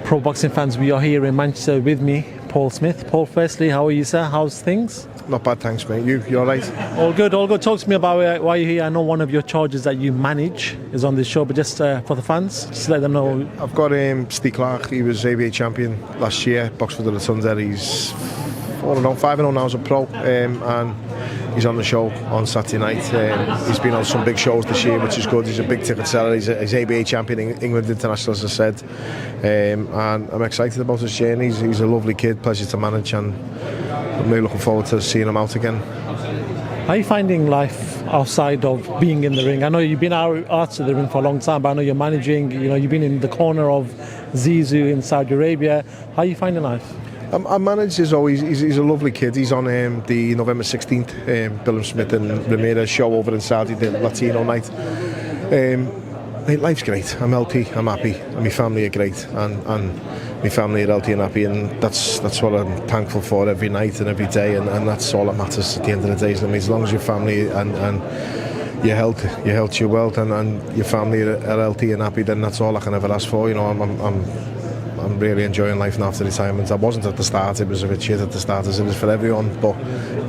Pro boxing fans, we are here in Manchester with me, Paul Smith. Paul, firstly, how are you, sir? How's things? Not bad, thanks, mate. You all right? All good, all good. Talk to me about why you're here. I know one of your charges that you manage is on this show, but just for the fans, just let them know. I've got Steve Clark. He was ABA champion last year, boxed for the Rotunda. He's 5-0 now as a pro, and he's on the show on Saturday night. He's been on some big shows this year, which is good. He's a big ticket seller. He's ABA champion, England international, as I said, and I'm excited about his journey. He's a lovely kid, pleasure to manage, and I'm really looking forward to seeing him out again. How are you finding life outside of being in the ring? I know you've been out of the ring for a long time, but I know you're managing, you've been in the corner of Zizou in Saudi Arabia. How are you finding life? Our manager is always, he's a lovely kid. He's on the November 16th Bill Smith and Ramirez show over in Saudi, the Latino night. Life's great. I'm healthy, I'm happy, and my family are great, and my family are healthy and happy, and that's what I'm thankful for every night and every day, and that's all that matters at the end of the day. I mean, as long as your family and your health, your wealth, and your family are healthy and happy, then that's all I can ever ask for. I'm really enjoying life now after retirement. I wasn't at the start. It was a bit shit at the start, as it is for everyone. But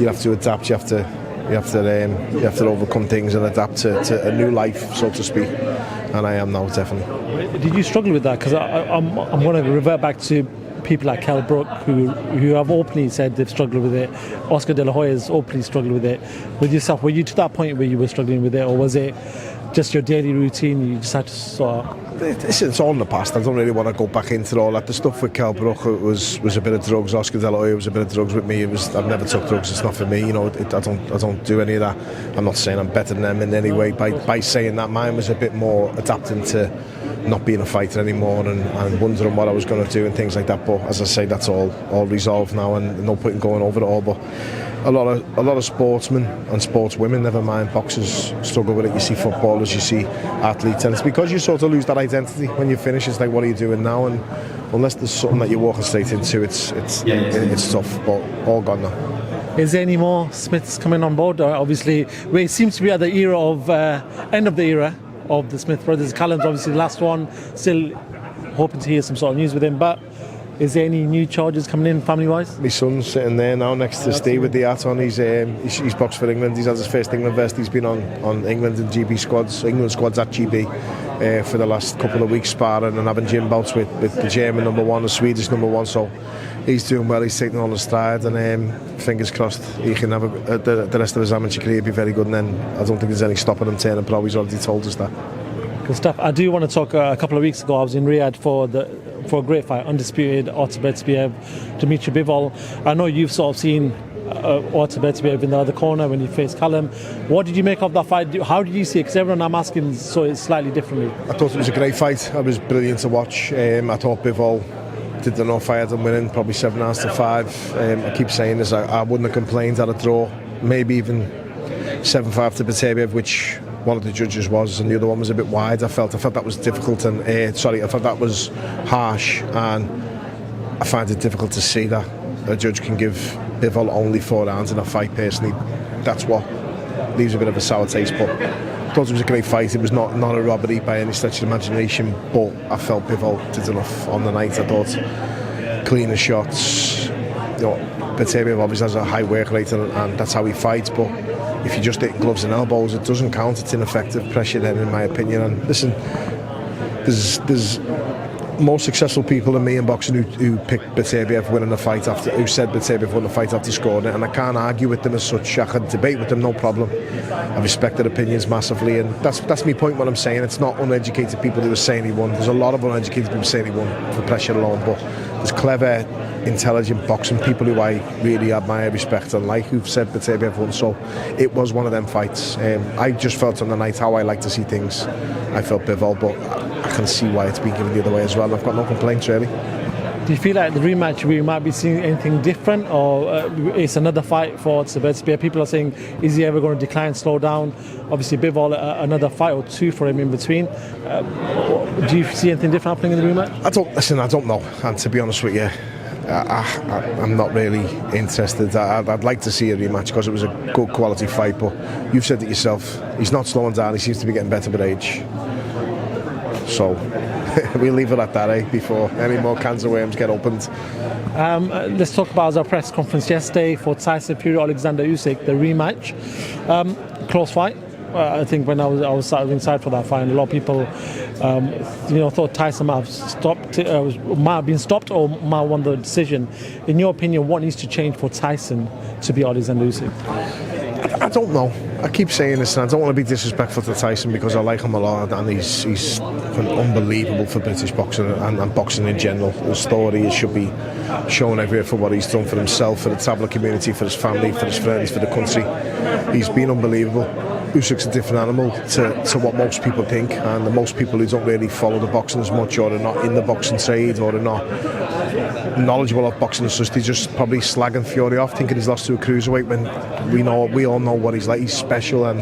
you have to adapt. You have to overcome things and adapt to a new life, so to speak. And I am now, definitely. Did you struggle with that? Because I'm going to revert back to people like Kell Brook who have openly said they've struggled with it. Oscar De La Hoya has openly struggled with it. With yourself, were you to that point where you were struggling with it, or was it just your daily routine? You just had to sort of... It's all in the past. I don't really want to go back into all that. The stuff with Kell Brook was a bit of drugs. Oscar De La Hoya was a bit of drugs with me. I've never took drugs. It's not for me. I don't do any of that. I'm not saying I'm better than them in any way by saying that. Mine was a bit more adapting to not being a fighter anymore and wondering what I was going to do and things like that. But as I say, that's all resolved now, and no point in going over it all. But a lot of sportsmen and sportswomen, never mind boxers, struggle with it. You see footballers, you see athletes, and it's because you sort of lose that identity when you finish. It's like, what are you doing now? And unless there's something that you're walking straight into, it's tough. But all gone now. Is there any more Smiths coming on board? Obviously, it seems to be at the era of end of the era of the Smith brothers. Callum's obviously the last one. Still hoping to hear some sort of news with him, but is there any new charges coming in family-wise? My son's sitting there now next to Steve with the hat on. He's boxed for England. He's had his first England vest. He's been on England and GB squads, England squads at GB for the last couple of weeks, sparring and having gym bouts with the German number one, the Swedish number one. So he's doing well. He's taking on the stride, and fingers crossed he can have the rest of his amateur career be very good. And then I don't think there's any stopping him turning pro. He's already told us that. Good stuff. I do want to talk. A couple of weeks ago, I was in Riyadh for a great fight, undisputed Artur Beterbiev, Dimitri Bivol. I know you've sort of seen Artur Beterbiev in the other corner when he faced Callum. What did you make of that fight? How did you see it? Because everyone I'm asking saw it slightly differently. I thought it was a great fight. It was brilliant to watch. I thought Bivol did enough. I had him winning probably 7-5. I keep saying this. I wouldn't have complained at a draw. Maybe even 7-5 to Beterbiev, which one of the judges was, and the other one was a bit wide. I felt that was difficult, and I thought that was harsh, and I find it difficult to see that a judge can give Bivol only 4 rounds in a fight. Personally, that's what leaves a bit of a sour taste. But I thought it was a great fight. It was not a robbery by any stretch of the imagination, but I felt Bivol did enough on the night. I thought cleaner shots. Beterbiev obviously has a high work rate, and that's how he fights, but if you just hit gloves and elbows, it doesn't count. It's ineffective pressure then, in my opinion. And listen, there's more successful people than me in boxing who picked Beterbiev winning the fight after, who said Beterbiev won the fight after scoring it, and I can't argue with them as such. I can debate with them, no problem. I respect their opinions massively, and that's my point. What I'm saying, it's not uneducated people who are saying he won. There's a lot of uneducated people saying he won for pressure alone, but there's clever, intelligent boxing people who I really admire, respect and like, who've said Beterbiev won. So it was one of them fights. I just felt on the night how I like to see things. I felt Bivol, but I can see why it's been given the other way as well. I've got no complaints really. Do you feel like the rematch we might be seeing anything different, or it's another fight for Beterbiev? People are saying, is he ever going to decline, slow down? Obviously Bivol, another fight or two for him in between. Do you see anything different happening in the rematch? I don't know, and to be honest with you, I'm not really interested. I'd like to see a rematch because it was a good quality fight, but you've said it yourself, he's not slowing down. He seems to be getting better with age, so we'll leave it at that, before any more cans of worms get opened. Let's talk about our press conference yesterday for Tyson Fury, Oleksandr Usyk, the rematch. Close fight. I think when I was sat inside for that fight, a lot of people, thought Tyson might have been stopped or might have won the decision. In your opinion, what needs to change for Tyson to be Oleksandr Usyk? I don't know. I keep saying this, and I don't want to be disrespectful to Tyson because I like him a lot, and he's unbelievable for British boxing and boxing in general. The story should be shown everywhere for what he's done for himself, for the tabloid community, for his family, for his friends, for the country. He's been unbelievable. Usyk's a different animal to what most people think, and the most people who don't really follow the boxing as much, or are not in the boxing trade, or are not knowledgeable of boxing as such, they just probably slagging Fury off, thinking he's lost to a cruiserweight, when we all know what he's like. He's special, and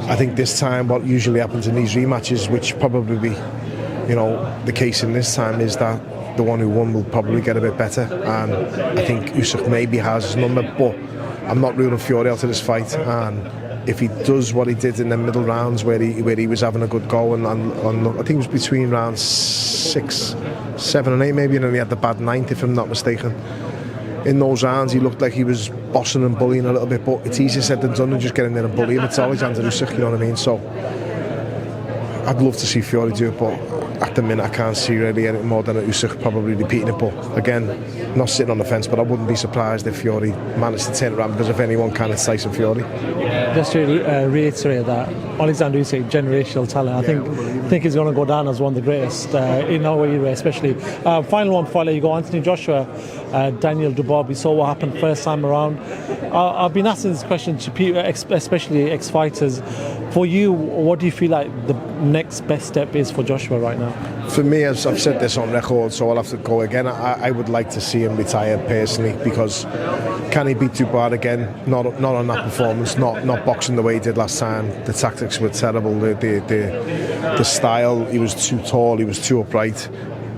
I think this time what usually happens in these rematches, which probably be the case in this time, is that the one who won will probably get a bit better, and I think Usyk maybe has his number, but I'm not ruling Fury out of this fight. And if he does what he did in the middle rounds, where he was having a good go, and I think it was between rounds 6, 7 and 8 maybe, and then he had the bad ninth, if I'm not mistaken. In those rounds he looked like he was bossing and bullying a little bit, but it's easier said than done to just get in there and bully him. It's Oleksandr Usyk, you know what I mean? So I'd love to see Fury do it, but at the minute I can't see really anything more than Usyk probably repeating it. But again, not sitting on the fence, but I wouldn't be surprised if Fury managed to turn it around, because if anyone can, it's Tyson Fury. Just to reiterate that, Oleksandr Usyk, generational talent. I think he's going to go down as one of the greatest in our era, especially. Final one before I let you go, Anthony Joshua, Daniel Dubois. We saw what happened first time around. I've been asking this question to people, especially ex-fighters. For you, what do you feel like the next best step is for Joshua right now? For me, as I've said this on record, so I'll have to go again, I would like to see him retire personally, because can he beat Dubois again? Not on that performance, not boxing the way he did last time. The tactics were terrible, the style, he was too tall, he was too upright.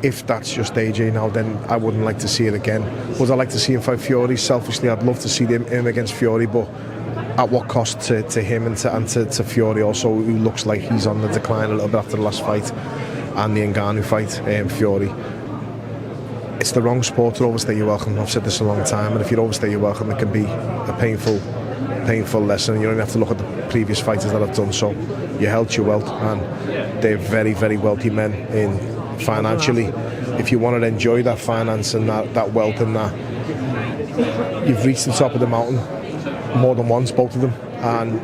If that's just AJ now, then I wouldn't like to see it again. Would I like to see him fight Fury? Selfishly, I'd love to see him against Fury, but at what cost to him and to Fury also, who looks like he's on the decline a little bit after the last fight, and the Ngannou fight, Fury. It's the wrong sport to overstay your welcome. I've said this a long time, and if you overstay your welcome, it can be a painful lesson. You only have to look at the previous fighters that have done so. You held your wealth, and they're very, very wealthy men in financially. If you want to enjoy that finance and that wealth and that, you've reached the top of the mountain more than once, both of them, and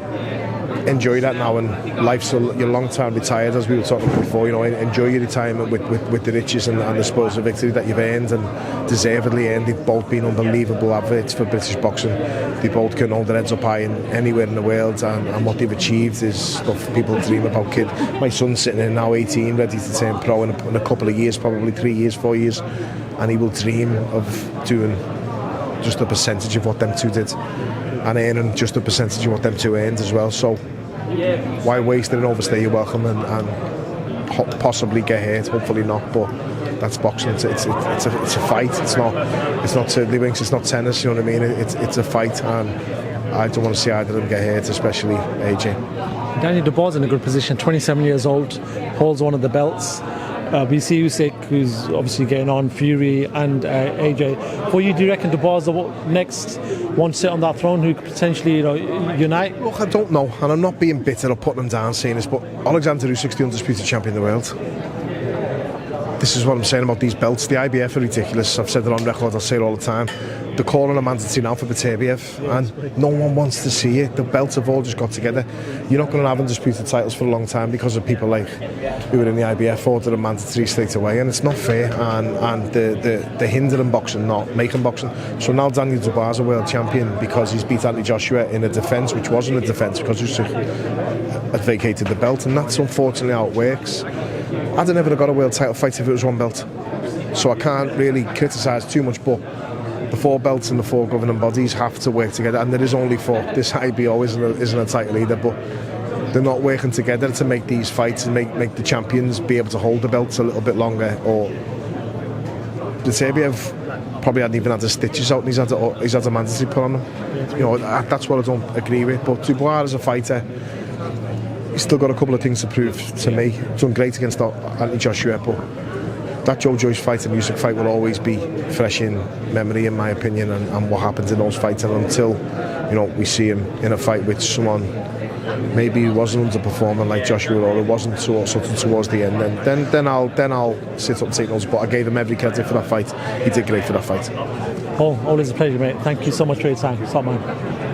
enjoy that now. And life's your long time retired, as we were talking about before. Enjoy your retirement with the riches and the spoils of victory that you've earned, and deservedly earned. They've both been unbelievable advocates for British boxing. They both can hold their heads up high anywhere in the world, and what they've achieved is stuff people dream about. My son's sitting there now, 18, ready to turn pro in a couple of years, probably 3 years, 4 years, and he will dream of doing just a percentage of what them two did, and earning just a percentage of what them two earned as well. So why waste it and overstay your welcome and possibly get hurt? Hopefully not, but that's boxing. It's a fight. It's not Tiddly Winks. It's not tennis. You know what I mean? It's a fight, and I don't want to see either of them get hurt, especially AJ. Daniel Dubois in a good position, 27 years old, holds one of the belts. We see Usyk, who's obviously getting on, Fury and AJ. For you, do you reckon Dubois is the next one to sit on that throne who could potentially unite? Look, I don't know, and I'm not being bitter or putting him down saying this, but Oleksandr Usyk's the undisputed champion of the world. This is what I'm saying about these belts. The IBF are ridiculous. I've said it on record, I'll say it all the time. They're calling a mandatory now for Beterbiev, and no one wants to see it. The belts have all just got together. You're not going to have undisputed titles for a long time because of people like who are in the IBF order a mandatory straight away, and it's not fair, and they're hindering boxing, not making boxing. So now Daniel Dubois is a world champion because he's beat Anthony Joshua in a defence, which wasn't a defence because Usyk had vacated the belt, and that's unfortunately how it works. I'd have never got a world title fight if it was one belt, so I can't really criticise too much, but the four belts and the four governing bodies have to work together, and there is only four. This IBO isn't a title either, but they're not working together to make these fights and make the champions be able to hold the belts a little bit longer. Or Beterbiev probably hadn't even had the stitches out, and he's had a mandatory put on him. That's what I don't agree with. But Dubois as a fighter, he's still got a couple of things to prove to me. He's done great against Anthony Joshua, but that Joe Joyce fight and Usyk fight will always be fresh in memory, in my opinion, and what happens in those fights. And until we see him in a fight with someone maybe he wasn't underperforming like Joshua, or it wasn't something towards the end, then I'll sit up and take those. But I gave him every credit for that fight. He did great for that fight. Oh, always a pleasure, mate. Thank you so much for your time. Stop, man.